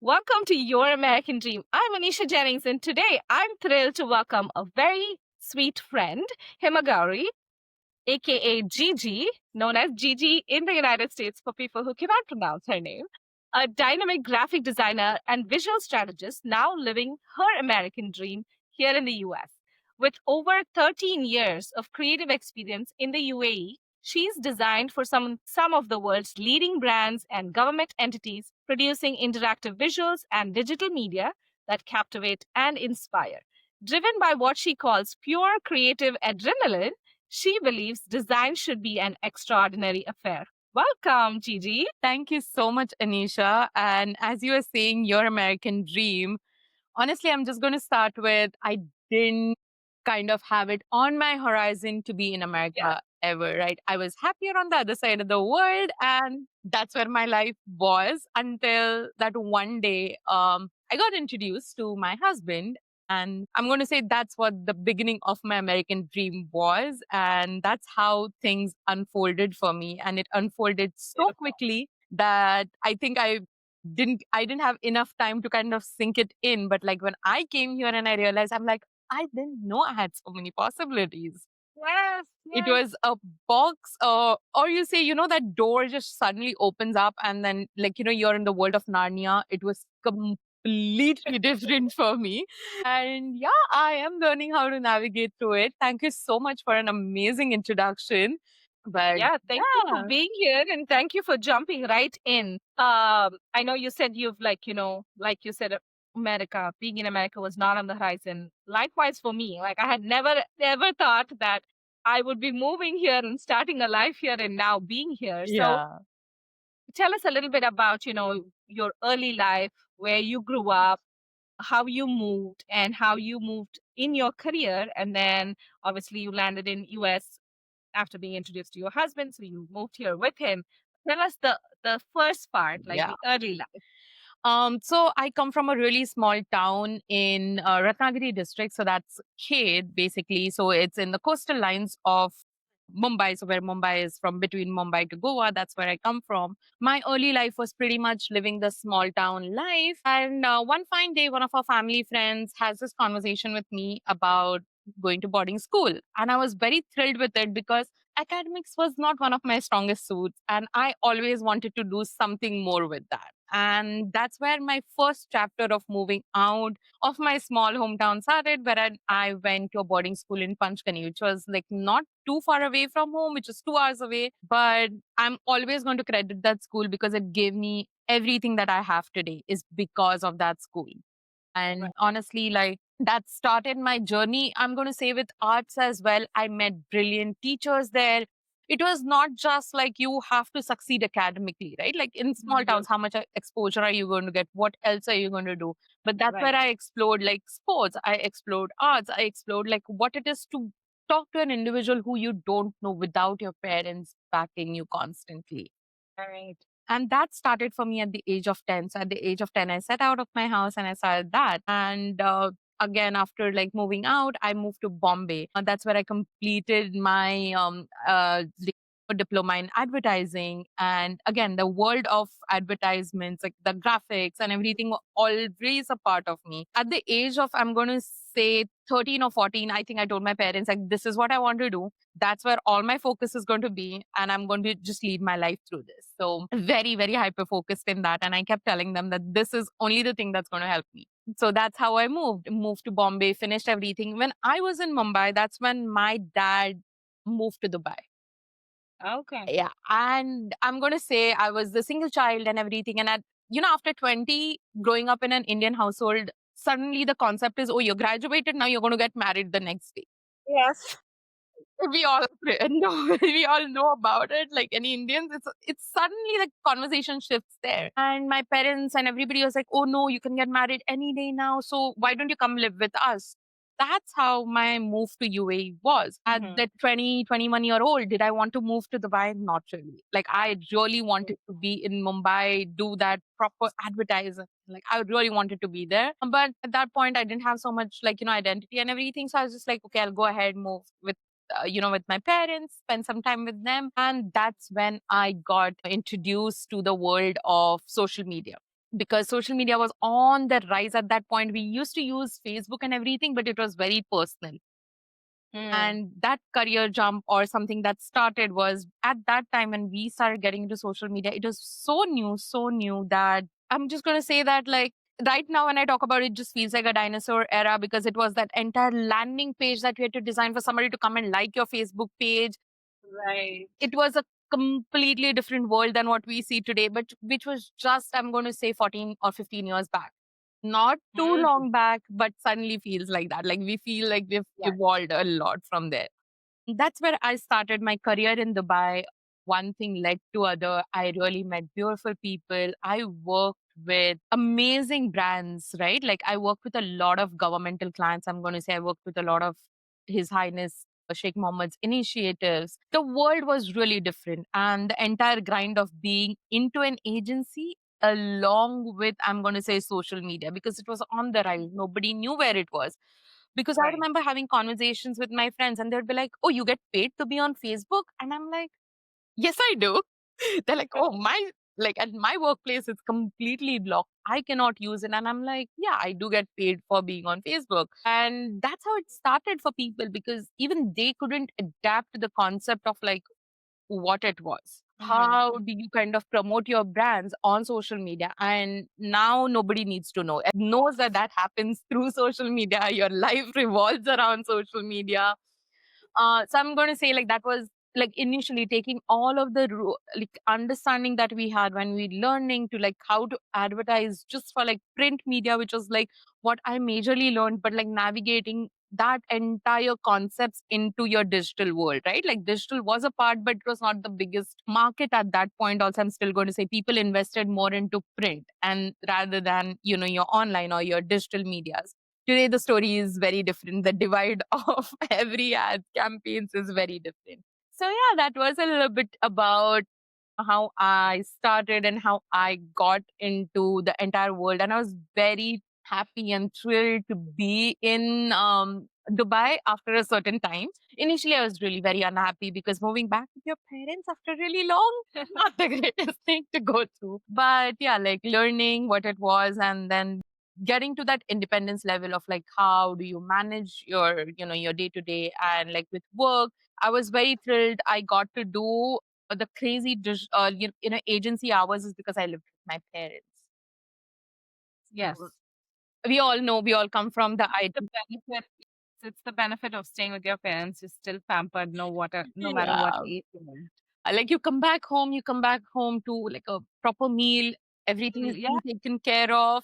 Welcome to Your American Dream. I'm Anisha Jennings, and today I'm thrilled to welcome a very sweet friend, Himgauri, aka Gigi, known as Gigi in the United States for people who cannot pronounce her name, a dynamic graphic designer and visual strategist now living her American dream here in the US. With over 13 years of creative experience in the UAE, she's designed for some of the world's leading brands and government entities, producing interactive visuals and digital media that captivate and inspire. Driven by what she calls pure creative adrenaline, she believes design should be an extraordinary affair. Welcome, Gigi. Thank you so much, Anisha. And as you were saying, your American dream, honestly, I'm just going to start with I didn't kind of have it on my horizon to be in Yeah. America ever, right? I was happier on the other side of the world, and that's where my life was until that one day I got introduced to my husband. And I'm going to say that's what the beginning of my American dream was. And that's how things unfolded for me. And it unfolded so Beautiful. quickly that I think I didn't have enough time to kind of sink it in. But like when I came here and I realized, I'm like, I didn't know I had so many possibilities. Yes, It yes. was a box, or you say, that door just suddenly opens up, and then, like, you're in the world of Narnia. It was completely different for me. And yeah, I am learning how to navigate through it. Thank you so much for an amazing introduction. But Yeah, thank you for yeah, being here and thank you for jumping right in. I know you said you've like you said, America, being in America was not on the horizon. Likewise for me, like I had never ever thought that I would be moving here and starting a life here and now being here. So yeah. tell us a little bit about, your early life, where you grew up, how you moved and how you moved in your career, and then obviously you landed in US after being introduced to your husband, so you moved here with him. Tell us the first part, like Yeah. the early life. So I come from a really small town in Ratnagiri district. So that's Khed, basically. So it's in the coastal lines of Mumbai. So where Mumbai is from, between Mumbai to Goa, that's where I come from. My early life was pretty much living the small town life. And one fine day, one of our family friends has this conversation with me about going to boarding school. And I was very thrilled with it because academics was not one of my strongest suits. And I always wanted to do something more with that. And that's where my first chapter of moving out of my small hometown started, where I went to a boarding school in Panchkani, which was like not too far away from home, which was 2 hours away. But I'm always going to credit that school because it gave me everything that I have today is because of that school. And Right. honestly, like that started my journey. I'm going to say with arts as well. I met brilliant teachers there. It was not just like you have to succeed academically, right? Like in small Mhm. towns, how much exposure are you going to get? What else are you going to do? But that's where Right. I explored like sports, I explored arts, I explored like what it is to talk to an individual who you don't know without your parents backing you constantly. Right. And that started for me at the age of 10. So at the age of 10, I set out of my house and I started that. And again, after like moving out, I moved to Bombay. That's where I completed my diploma in advertising. And again, the world of advertisements, like the graphics and everything, were always a part of me. At the age of, I'm going to say 13 or 14, I think I told my parents, like, this is what I want to do. That's where all my focus is going to be, and I'm going to just lead my life through this. So very, very hyper focused in that, and I kept telling them that this is only the thing that's going to help me. So that's how I moved to Bombay, finished everything. When I was in Mumbai, that's when my dad moved to Dubai. Okay. Yeah, and I'm going to say I was the single child and everything. And after 20, growing up in an Indian household, suddenly the concept is, oh, you're graduated, now you're going to get married the next day. Yes. We all know, we all know about it. Like any Indians, it's suddenly the conversation shifts there. And my parents and everybody was like, "Oh no, you can get married any day now. So why don't you come live with us?" That's how my move to UAE was. At Mhm. the 21 year old, did I want to move to Dubai? Not really. Like I really wanted to be in Mumbai, do that proper advertising. Like I really wanted to be there. But at that point, I didn't have so much like, identity and everything. So I was just like, okay, I'll go ahead, move with my parents, spend some time with them. And that's when I got introduced to the world of social media. because social media was on the rise at that point. We used to use Facebook and everything, but it was very personal. Mm. And that career jump or something that started was at that time when we started getting into social media. It was so new that I'm just going to say that, like, right now when I talk about it, it just feels like a dinosaur era, because it was that entire landing page that you had to design for somebody to come and like your Facebook page. Right. It was a completely different world than what we see today, but which was just, I'm going to say, 14 or 15 years back. Not too Mm. long back, but suddenly feels like that. Like we feel like we've Yeah. evolved a lot from there. That's where I started my career in Dubai. One thing led to other. I really met beautiful people. I worked with amazing brands, right? Like I worked with a lot of governmental clients. I'm going to say I worked with a lot of His Highness Sheikh Mohammed's initiatives. The world was really different. And the entire grind of being into an agency along with, I'm going to say, social media, because it was on the rise. Nobody knew where it was, because I Right. remember having conversations with my friends and they'd be like, "Oh, you get paid to be on Facebook?" And I'm like, "Yes, I do." They're like, "Oh, like at my workplace, it's completely blocked. I cannot use it." And I'm like, "Yeah, I do get paid for being on Facebook." And that's how it started for people, because even they couldn't adapt to the concept of like what it was. Hmm. How do you kind of promote your brands on social media? And now nobody needs to know. Everyone knows that that happens through social media. Your life revolves around social media. So I'm going to say, like, that was like initially taking all of the like understanding that we had when we learning to like how to advertise just for like print media, which was like what I majorly learned, but like navigating that entire concepts into your digital world, right? Like digital was a part, but it was not the biggest market at that point. Also, I'm still going to say people invested more into print and rather than, you know, your online or your digital medias. Today, the story is very different. The divide of every ad campaigns is very different. So, yeah, that was a little bit about how I started and how I got into the entire world. And I was very happy and thrilled to be in Dubai after a certain time. Initially, I was really very unhappy because moving back with your parents after really long, not the greatest thing to go through. But yeah, like learning what it was and then getting to that independence level of like how do you manage your, you know, your day to day and like with work. I was very thrilled. I got to do the crazy you know, agency hours is because I lived with my parents. So Yes. we all know, we all come from the The IT. benefit it's the benefit of staying with your parents. You're still pampered, no matter what Yeah. age you're in. Like you come back home to like a proper meal, everything is Yeah, being taken care of.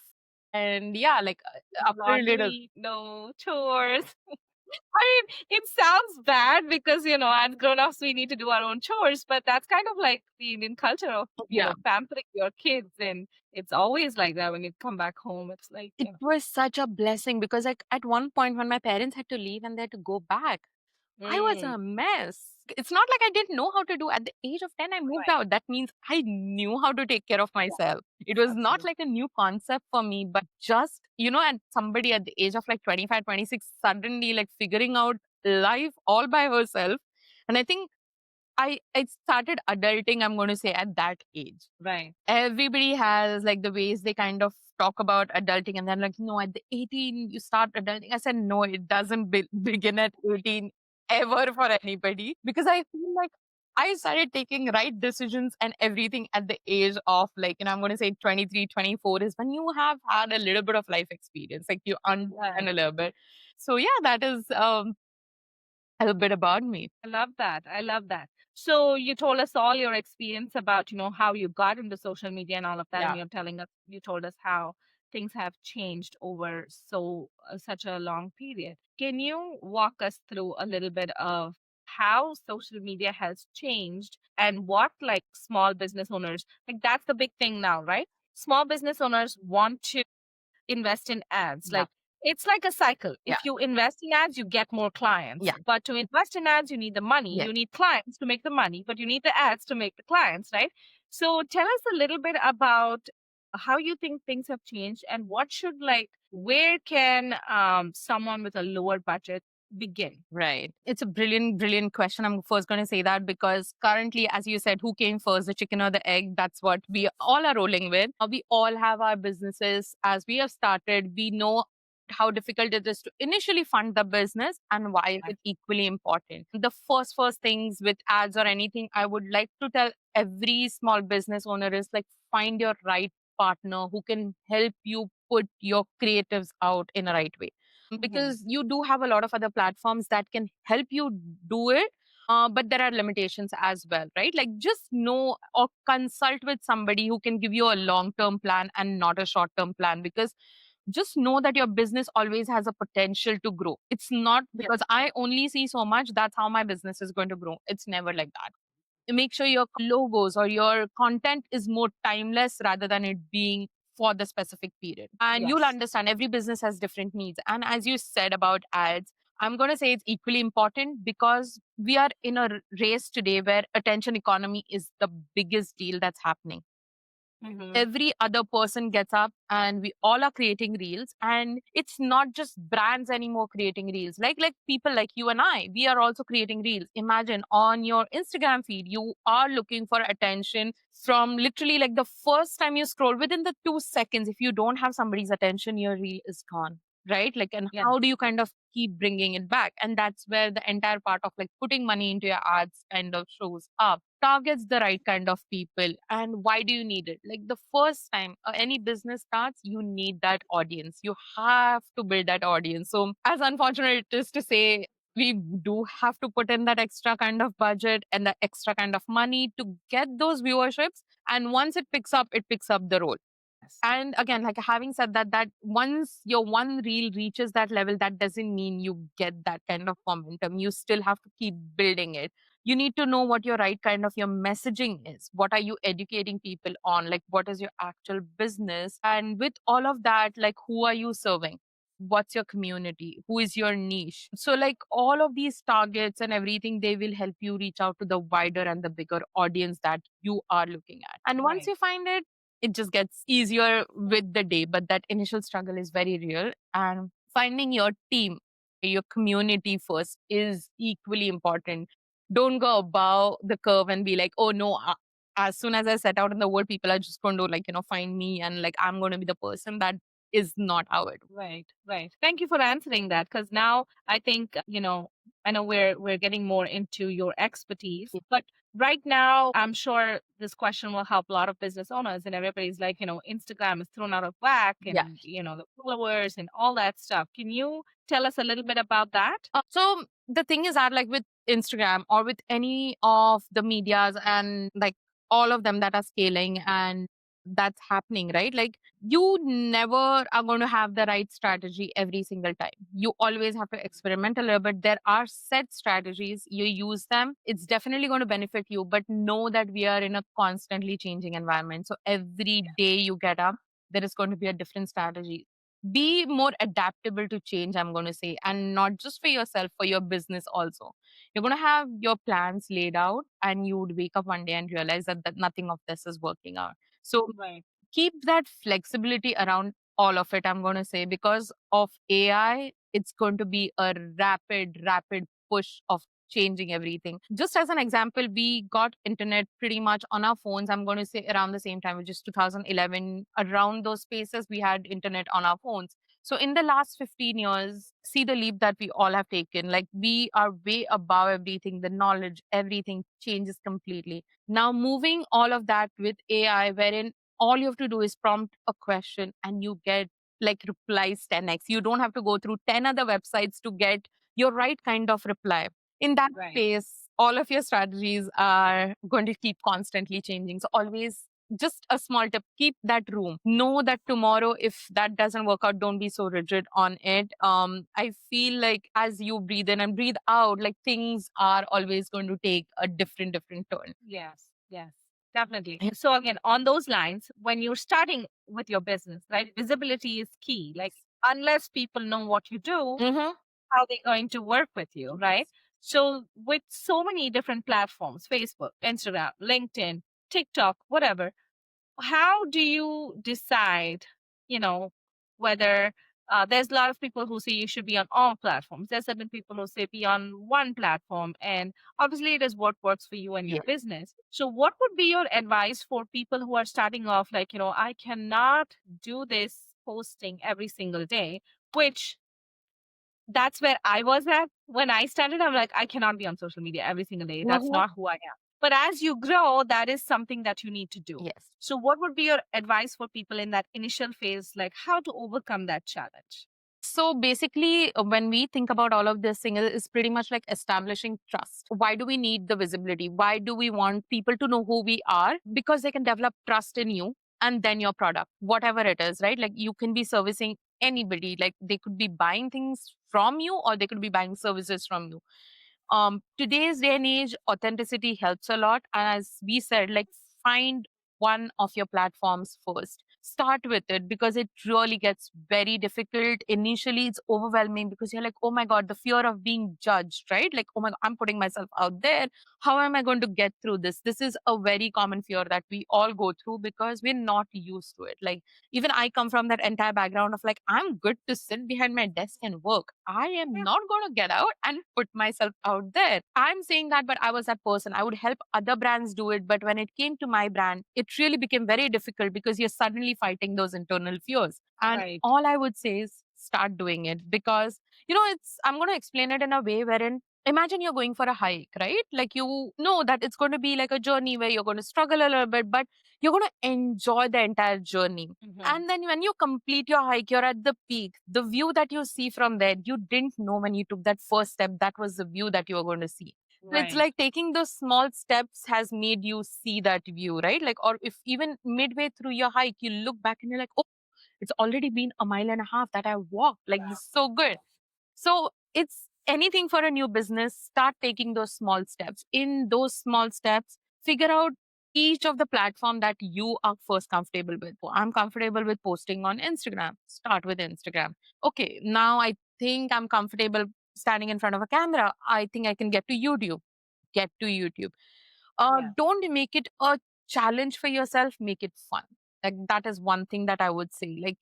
And yeah, like after a little, laundry, no chores. I mean, it sounds bad because, as grown-ups, we need to do our own chores, but that's kind of like the Indian culture of, yeah. pampering your kids. And it's always like that when you come back home. It's like, It was such a blessing because like at one point when my parents had to leave and they had to go back, I was mm, a mess. It's not like I didn't know how to do. At the age of 10, I moved right. out. That means I knew how to take care of Yeah, myself. It was not absolutely. like a new concept for me, but just, you know, and somebody at the age of like 25, 26, suddenly like figuring out life all by herself. And I think I started adulting, I'm going to say, at that age. Right. Everybody has like the ways they kind of talk about adulting and then like, no, at the 18 you start adulting. I said no, it doesn't begin at 18 ever for anybody, because I feel like I started taking right decisions and everything at the age of like, I'm going to say 23, 24 is when you have had a little bit of life experience, like you understand Right. a little bit. So yeah, that is a little bit about me. I love that. I love that. So you told us all your experience about, how you got into social media and all of that, and Yeah. you told us how things have changed over such a long period. Can you walk us through a little bit of how social media has changed and what like small business owners, like that's the big thing now, right? Small business owners want to invest in ads. Yeah. Like it's like a cycle. Yeah. If you invest in ads, you get more clients. Yeah. But to invest in ads, you need the money. Yes. You need clients to make the money, but you need the ads to make the clients, right? So tell us a little bit about how you think things have changed and where can someone with a lower budget begin? Right. It's a brilliant, brilliant question. I'm first going to say that because currently, as you said, who came first, the chicken or the egg? That's what we all are rolling with. We all have our businesses. As we have started, we know how difficult it is to initially fund the business and why Right. it's equally important. The first things with ads or anything, I would like to tell every small business owner is like find your right partner who can help you put your creatives out in a right way Mhm. because you do have a lot of other platforms that can help you do it. But there are limitations as well, right? Like just know or consult with somebody who can give you a long term plan and not a short term plan because just know that your business always has a potential to grow. It's not Yeah. because I only see so much, that's how my business is going to grow. It's never like that. Make sure your logos or your content is more timeless rather than it being for the specific period. And you'll Yes. understand every business has different needs. And as you said about ads, I'm going to say it's equally important because we are in a race today where attention economy is the biggest deal that's happening. Mhm. Every other person gets up and we all are creating reels, and it's not just brands anymore creating reels, like people like you and I, we are also creating reels. Imagine on your Instagram feed you are looking for attention from literally like the first time you scroll. Within the 2 seconds, if you don't have somebody's attention, your reel is gone, right? Like, and Yeah. how do you kind of keep bringing it back? And that's where the entire part of like putting money into your ads kind of shows up. Targets the right kind of people. And why do you need it? Like the first time any business starts, you need that audience. You have to build that audience. So as unfortunate it is to say, we do have to put in that extra kind of budget and the extra kind of money to get those viewerships. And once it picks up the role. Yes. And again, like having said that, that once your one reel reaches that level, that doesn't mean you get that kind of momentum. You still have to keep building it. You need to know what your right kind of your messaging is. What are you educating people on? Like, what is your actual business? And with all of that, like, who are you serving? What's your community? Who is your niche? So, like, all of these targets and everything, they will help you reach out to the wider and the bigger audience that you are looking at. And once Right. you find it, it just gets easier with the day. But that initial struggle is very real. And finding your team, your community first is equally important. Don't go above the curve and be like, oh no, as soon as I set out in the world, people are just going to like, find me and like I'm going to be the person. That is not how it. Right, right. Thank you for answering that because now I think, I know we're getting more into your expertise, but right now I'm sure this question will help a lot of business owners and everybody's like, Instagram is thrown out of whack Yeah. and, the followers and all that stuff. Can you tell us a little bit about that? So the thing is that like with Instagram or with any of the medias and like all of them that are scaling and that's happening, right? Like you never are going to have the right strategy every single time. You always have to experiment a little bit. There are set strategies. You use them. It's definitely going to benefit you, but know that we are in a constantly changing environment. So every day you get up, there is going to be a different strategy. Be more adaptable to change, I'm going to say, and not just for yourself, for your business also. You're going to have your plans laid out and you would wake up one day and realize that nothing of this is working out. So Right. keep that flexibility around all of it, I'm going to say, because of AI, it's going to be a rapid push of changing everything. Just as an example, we got internet pretty much on our phones, I'm going to say around the same time, which is 2011. Around those spaces we had internet on our phones. So in the last 15 years, see the leap that we all have taken. Like we are way above everything, the knowledge, everything changes completely. Now moving all of that with AI, wherein all you have to do is prompt a question and you get like replies 10x. You don't have to go through 10 other websites to get your right kind of reply. In that Right. space, all of your strategies are going to keep constantly changing. So always just a small tip, keep that room. Know that tomorrow, if that doesn't work out, don't be so rigid on it. I feel like as you breathe in and breathe out, like things are always going to take a different turn. Yes, yes, definitely. So again, on those lines, when you're starting with your business, right, visibility is key. Like unless people know what you do, Mm-hmm. how they going to work with you, right? So with so many different platforms, Facebook, Instagram, LinkedIn, TikTok, whatever, how do you decide, you know, whether There's a lot of people who say you should be on all platforms. There's certain people who say be on one platform, and obviously it is what works for you and your Yeah. business. So, what would be your advice for people who are starting off? Like, I cannot do this posting every single day, which that's where I was at when I started. I'm like, I cannot be on social media every single day. That's Mhm. not who I am. But as you grow, that is something that you need to do. Yes. So, what would be your advice for people in that initial phase, like how to overcome that challenge? So basically, when we think about all of this thing, is pretty much like establishing trust. Why do we need the visibility? Why do we want people to know who we are? Because they can develop trust in you and then your product, whatever it is, right? Like you can be servicing anybody. Like they could be buying things from you or they could be buying services from you. Today's day and age, authenticity helps a lot. And as we said, like find one of your platforms first. Start with it because it really gets very difficult. Initially, it's overwhelming because you're like, oh my God, the fear of being judged, right? Like, oh my God, I'm putting myself out there. How am I going to get through this? This is a very common fear that we all go through because we're not used to it. Like, even I come from that entire background of like, I'm good to sit behind my desk and work. I am Yeah. not going to get out and put myself out there. I'm saying that, but I was that person. I would help other brands do it. But when it came to my brand, it really became very difficult because you're suddenly fighting those internal fears. And Right. all I would say is start doing it because, I'm going to explain it in a way wherein imagine you're going for a hike, right? Like you know that it's going to be like a journey where you're going to struggle a little bit, but you're going to enjoy the entire journey. Hmm. And then when you complete your hike, you're at the peak. The view that you see from there, you didn't know when you took that first step, that was the view that you were going to see. So it's Right. like taking those small steps has made you see that view, right? Like, or if even midway through your hike, you look back and you're like, oh, it's already been a mile and a half that I walked. Like, this is so good. So it's anything for a new business. Start taking those small steps. In those small steps, figure out each of the platform that you are first comfortable with. Well, I'm comfortable with posting on Instagram. Start with Instagram. Okay, now I think I'm comfortable standing in front of a camera. I think I can get to YouTube. Get to YouTube. Yeah. Don't make it a challenge for yourself, make it fun. Like that is one thing that I would say. Like,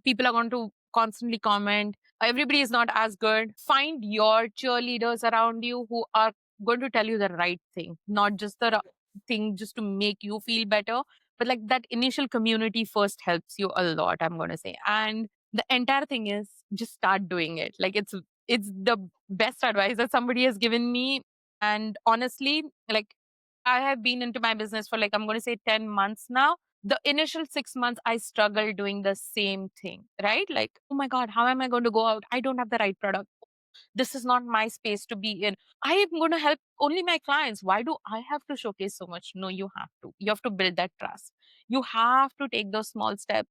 people are going to constantly comment. Everybody is not as good. Find your cheerleaders around you who are going to tell you the right thing, not just the thing just to make you feel better. But like that initial community first helps you a lot, I'm going to say. And the entire thing is just start doing it. Like it's the best advice that somebody has given me. And honestly, like I have been into my business for like, I'm going to say 10 months now. The initial 6 months, I struggled doing the same thing, right? Like, oh my God, how am I going to go out? I don't have the right product. This is not my space to be in. I am going to help only my clients. Why do I have to showcase so much? No, you have to. You have to build that trust. You have to take those small steps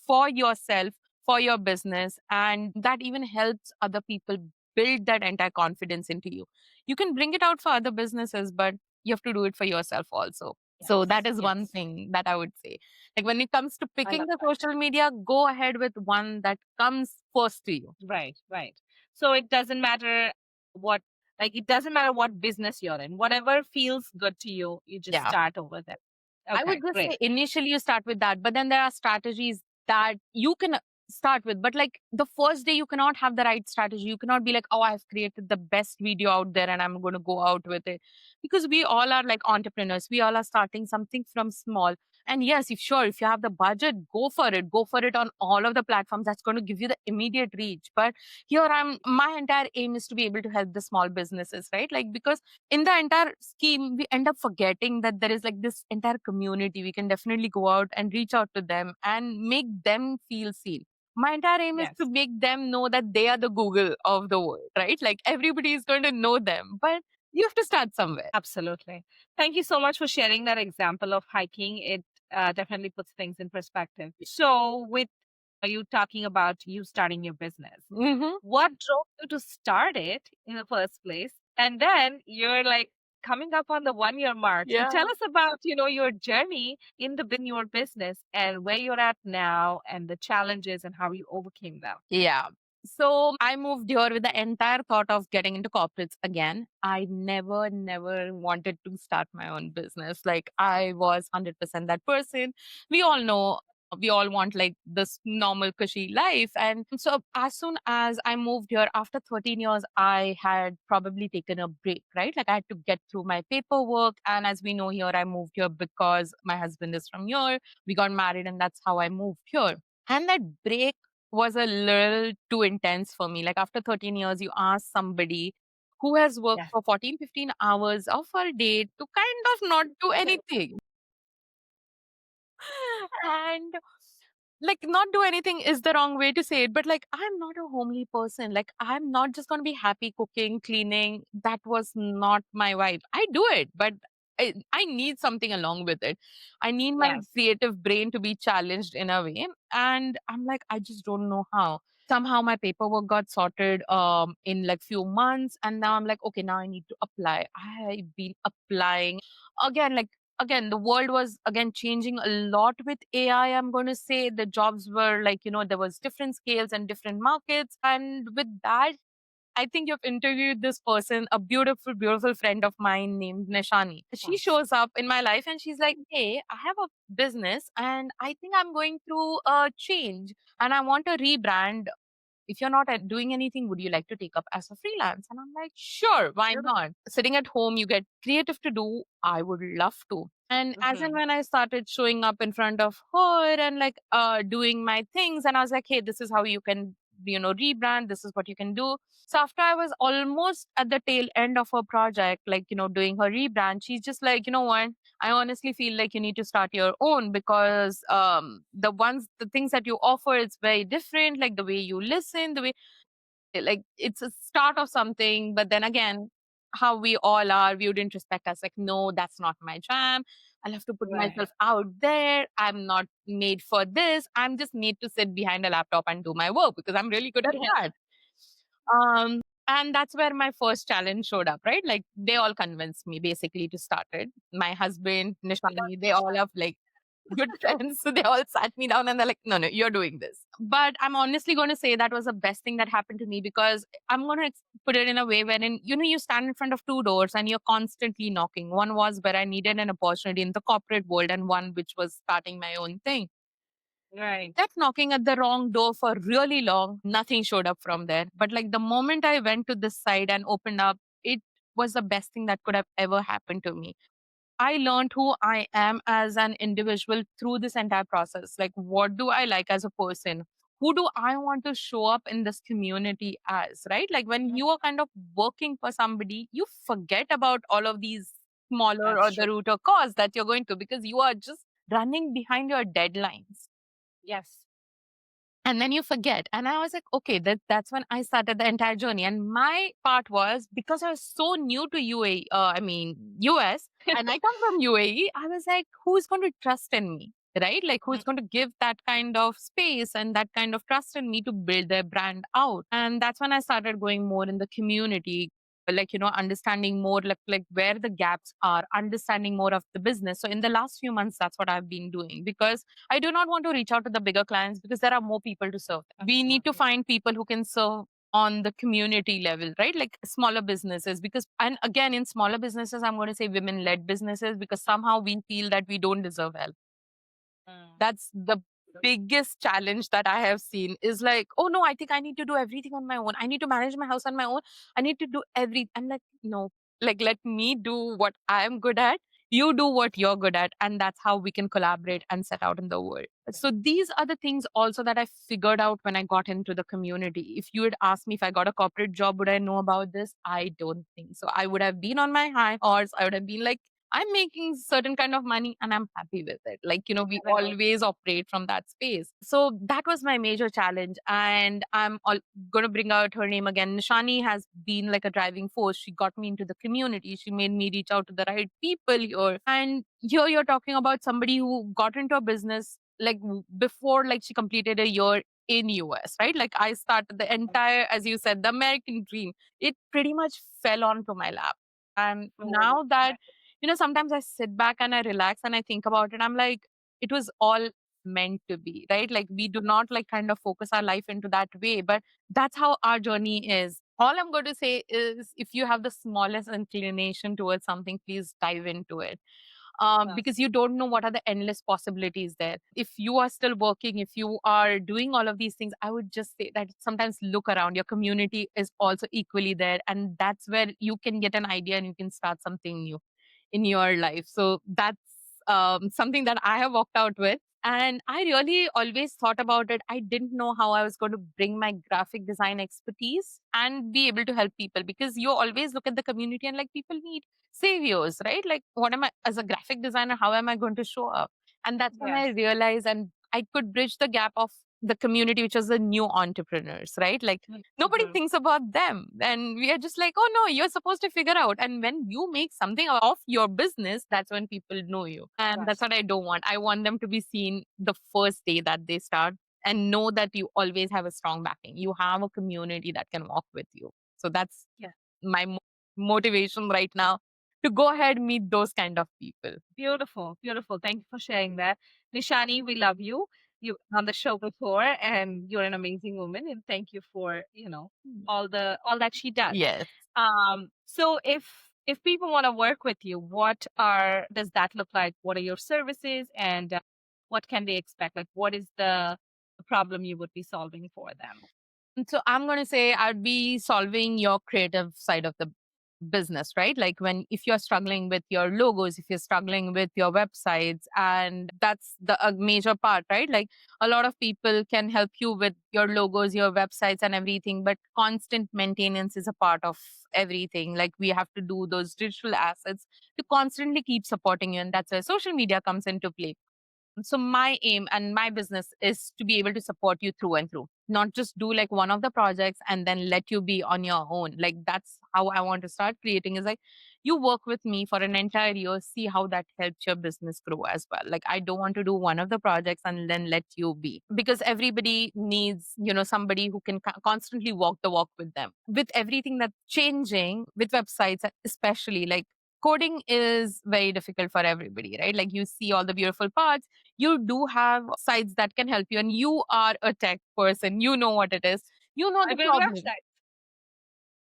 for yourself, for your business. And that even helps other people build that entire confidence into you. You can bring it out for other businesses, but you have to do it for yourself also. So that Yes. is one Yes. thing that I would say. Like when it comes to I love picking the that. social media, go ahead with one that comes first to you. Right. Right. So it doesn't matter what, like, it doesn't matter what business you're in. Whatever feels good to you, you just Yeah. start over there. I would Okay. just Great. say initially you start with that, but then there are strategies that you can start with. But like the first day, you cannot have the right strategy. You cannot be like, oh, I've created the best video out there and I'm going to go out with it. Because we all are like entrepreneurs. We all are starting something from small. And yes, if sure, if you have the budget, go for it. Go for it on all of the platforms. That's going to give you the immediate reach. But here my entire aim is to be able to help the small businesses, right? Like, because in the entire scheme, we end up forgetting that there is like this entire community. We can definitely go out and reach out to them and make them feel seen. My entire aim is to Yes. make them know that they are the Google of the world, right? Like everybody is going to know them, but you have to start somewhere. Absolutely. Thank you so much for sharing that example of hiking. It definitely puts things in perspective. So, with you talking about you starting your business, Hmm. what drove you to start it in the first place? And then you're like coming up on the 1 year mark. So, Yeah. tell us about your journey in your business and where you're at now, and the challenges and how you overcame them. Yeah. So I moved here with the entire thought of getting into corporates again. I never wanted to start my own business. Like I was 100% that person. We all know We all want like this normal cushy life. And so as soon as I moved here after 13 years, I had probably taken a break, right? Like I had to get through my paperwork. And as we know here, I moved here because my husband is from here. We got married and that's how I moved here. And that break was a little too intense for me. Like after 13 years, you ask somebody who has worked Yes. for 14, 15 hours of a day to kind of not do anything. And like not do anything is the wrong way to say it, but like I'm not a homely person. Like I'm not just going to be happy cooking, cleaning. That was not my vibe. I do it, but I need something along with it. I need my Yes. creative brain to be challenged in a way, and I'm like I just don't know how. Somehow my paperwork got sorted in like few months, and now I'm like okay, now I need to apply. I've been applying again, like again, the world was again changing a lot with AI. I'm going to say the jobs were like, there was different scales and different markets. And with that, I think you've interviewed this person, a beautiful, beautiful friend of mine named Nishani. She Yes. shows up in my life and she's like, hey, I have a business and I think I'm going through a change and I want to rebrand. If you're not doing anything, would you like to take up as a freelance? And I'm like, sure, why not? Sitting at home, you get creative to do. I would love to. And as and Mm-hmm. when I started showing up in front of her and like doing my things, and I was like, hey, this is how you can, rebrand. This is what you can do. So after I was almost at the tail end of her project, like, doing her rebrand, she's just like, you know what? I honestly feel like you need to start your own because the things that you offer, it's very different. Like the way you listen, the way like it's a start of something, but then again, how we all are, we wouldn't respect us. Like, no, that's not my jam. I'll have to put Right. myself out there. I'm not made for this. I'm just need to sit behind a laptop and do my work because I'm really good at Yeah. that. And that's where my first challenge showed up, right? Like they all convinced me basically to start it. My husband, Nishani, they all have like good friends. So they all sat me down and they're like, no, no, you're doing this. But I'm honestly going to say that was the best thing that happened to me because I'm going to put it in a way wherein, you stand in front of two doors and you're constantly knocking. One was where I needed an opportunity in the corporate world and one which was starting my own thing. Right. Kept knocking at the wrong door for really long. Nothing showed up from there. But like the moment I went to this side and opened up, it was the best thing that could have ever happened to me. I learned who I am as an individual through this entire process. Like, what do I like as a person? Who do I want to show up in this community as, right? Like, when you are kind of working for somebody, you forget about all of these smaller That's or true. the root or cause that you're going to because you are just running behind your deadlines. Yes. And then you forget. And I was like, okay, that's when I started the entire journey. And my part was because I was so new to US, and I come from UAE, I was like, who's going to trust in me? Right? Like, Mhm. who's going to give that kind of space and that kind of trust in me to build their brand out? And that's when I started going more in the community, like, understanding more like where the gaps are, understanding more of the business. So in the last few months, that's what I've been doing because I do not want to reach out to the bigger clients because there are more people to serve. We need to Absolutely. find people who can serve on the community level, right? Like smaller businesses. Because, and again, in smaller businesses, I'm going to say women led businesses because somehow we feel that we don't deserve help. Mm. That's the biggest challenge that I have seen is like, oh no, I think I need to do everything on my own. I need to manage my house on my own. I need to do everything. I'm like, no, like let me do what I'm good at. You do what you're good at. And that's how we can collaborate and set out in the world. So these are the things also that I figured out when I got into the community. If you had asked me if I got a corporate job, would I know about this? I don't think so. I would have been on my high horse. I would have been like, I'm making certain kind of money and I'm happy with it. Like, we Right. always operate from that space. So that was my major challenge. And I'm going to bring out her name again. Nishani has been like a driving force. She got me into the community. She made me reach out to the right people here. And here you're talking about somebody who got into a business like before, like she completed a year in US, right? Like I started the entire, as you said, the American dream. It pretty much fell onto my lap. And Mm. now that sometimes I sit back and I relax and I think about it. I'm like, it was all meant to be, right? Like, we do not like kind of focus our life into that way, but that's how our journey is. All I'm going to say is if you have the smallest inclination towards something, please dive into it. Wow. because you don't know what are the endless possibilities there. If you are still working, if you are doing all of these things, I would just say that sometimes look around. Your community is also equally there. And that's where you can get an idea and you can start something new in your life. So that's something that I have walked out with. And I really always thought about it. I didn't know how I was going to bring my graphic design expertise and be able to help people, because you always look at the community and like people need saviors, right? Like, what am I, as a graphic designer, how am I going to show up? And that's when I Yes. realized, and I could bridge the gap of the community, which was the new entrepreneurs, right? Like, nobody Mhm. thinks about them. And we are just like, oh no, you're supposed to figure out. And when you make something of your business, that's when people know you. And that's Yes. what I don't want. I want them to be seen the first day that they start, and know that you always have a strong backing. You have a community that can walk with you. So that's Yeah. my motivation right now, to go ahead meet those kind of people. Beautiful. Beautiful. Thank you for sharing that. Nishani, we love you. You on the show before, and you're an amazing woman. And thank you for, all that she does. Yes. So if people want to work with you, does that look like? What are your services, and what can they expect? Like, what is the problem you would be solving for them? So I'm going to say I'd be solving your creative side of the business, right? Like, when, if you're struggling with your logos, if you're struggling with your websites, and that's the a major part, right? Like, a lot of people can help you with your logos, your websites and everything, but constant maintenance is a part of everything. Like, we have to do those digital assets to constantly keep supporting you, and that's where social media comes into play. So my aim and my business is to be able to support you through and through, not just do like one of the projects and then let you be on your own. Like, that's how I want to start creating, is like, you work with me for an entire year, see how that helps your business grow as well. Like, I don't want to do one of the projects and then let you be, because everybody needs, somebody who can constantly walk the walk with them. With everything that's changing with websites, especially, like, coding is very difficult for everybody, right? Like, you see all the beautiful parts, you do have sites that can help you, and you are a tech person, you know what it is, you know I the build problem, websites.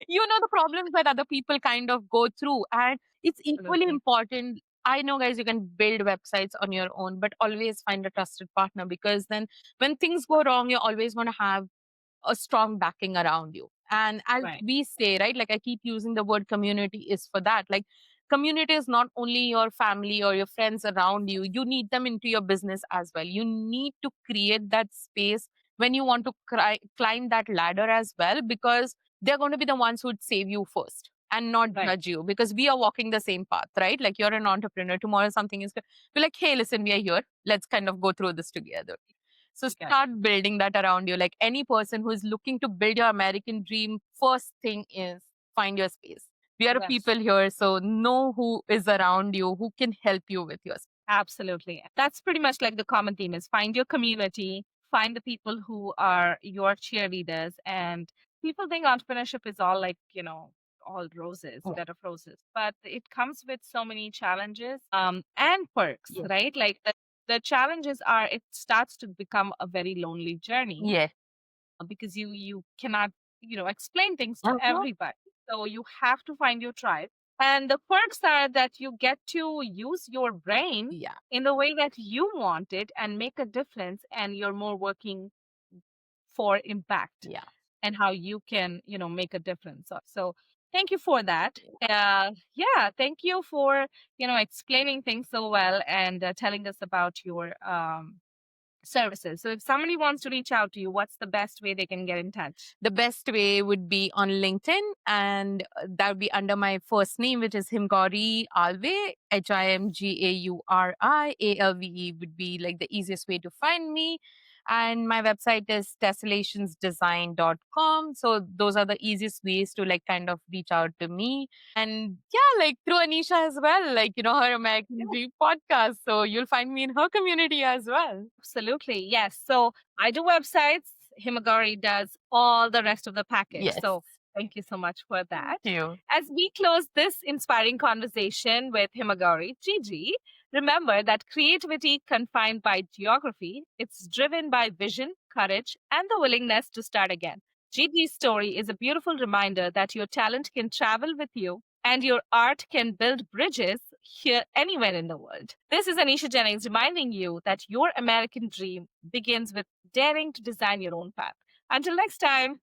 you know the problems that other people kind of go through, and it's equally Absolutely. important. I know, guys, you can build websites on your own, but always find a trusted partner, because then when things go wrong, you're always going to have a strong backing around you. And as Right. we say, right, like, I keep using the word community is for that. Like, community is not only your family or your friends around you, you need them into your business as well. You need to create that space when you want to climb that ladder as well, because they're going to be the ones who would save you first and not Right. judge you, because we are walking the same path, right? Like, you're an entrepreneur, tomorrow something is be like, hey, listen, we are here, let's kind of go through this together. So Okay. start building that around you. Like, any person who is looking to build your American dream, first thing is find your space. We are Yes. people here, so know who is around you, who can help you with your space. Absolutely. That's pretty much like the common theme is find your community, find the people who are your cheerleaders. And people think entrepreneurship is all like, all roses, Yeah. bed of roses. But it comes with so many challenges and perks, Yes. right? Like the challenges are it starts to become a very lonely journey Yes. because you cannot explain things to Uh-huh. everybody, so you have to find your tribe. And the perks are that you get to use your brain Yeah. in the way that you want it and make a difference, and you're more working for impact Yeah. and how you can make a difference. So thank you for that. Yeah, thank you for explaining things so well, and telling us about your services. So if somebody wants to reach out to you, what's the best way they can get in touch? The best way would be on LinkedIn, and that would be under my first name, which is Himgauri Alve, Himgauri would be like the easiest way to find me. And my website is tessellationsdesign.com. So those are the easiest ways to like kind of reach out to me. And yeah, like through Anisha as well, like, her American Dream podcast. So you'll find me in her community as well. Absolutely. Yes. So I do websites. Himagari does all the rest of the package. Yes. So thank you so much for Thank that. you. As we close this inspiring conversation with Himagari, Gigi, remember that creativity confined by geography, it's driven by vision, courage, and the willingness to start again. Gigi's story is a beautiful reminder that your talent can travel with you and your art can build bridges here anywhere in the world. This is Anisha Jennings reminding you that your American dream begins with daring to design your own path. Until next time.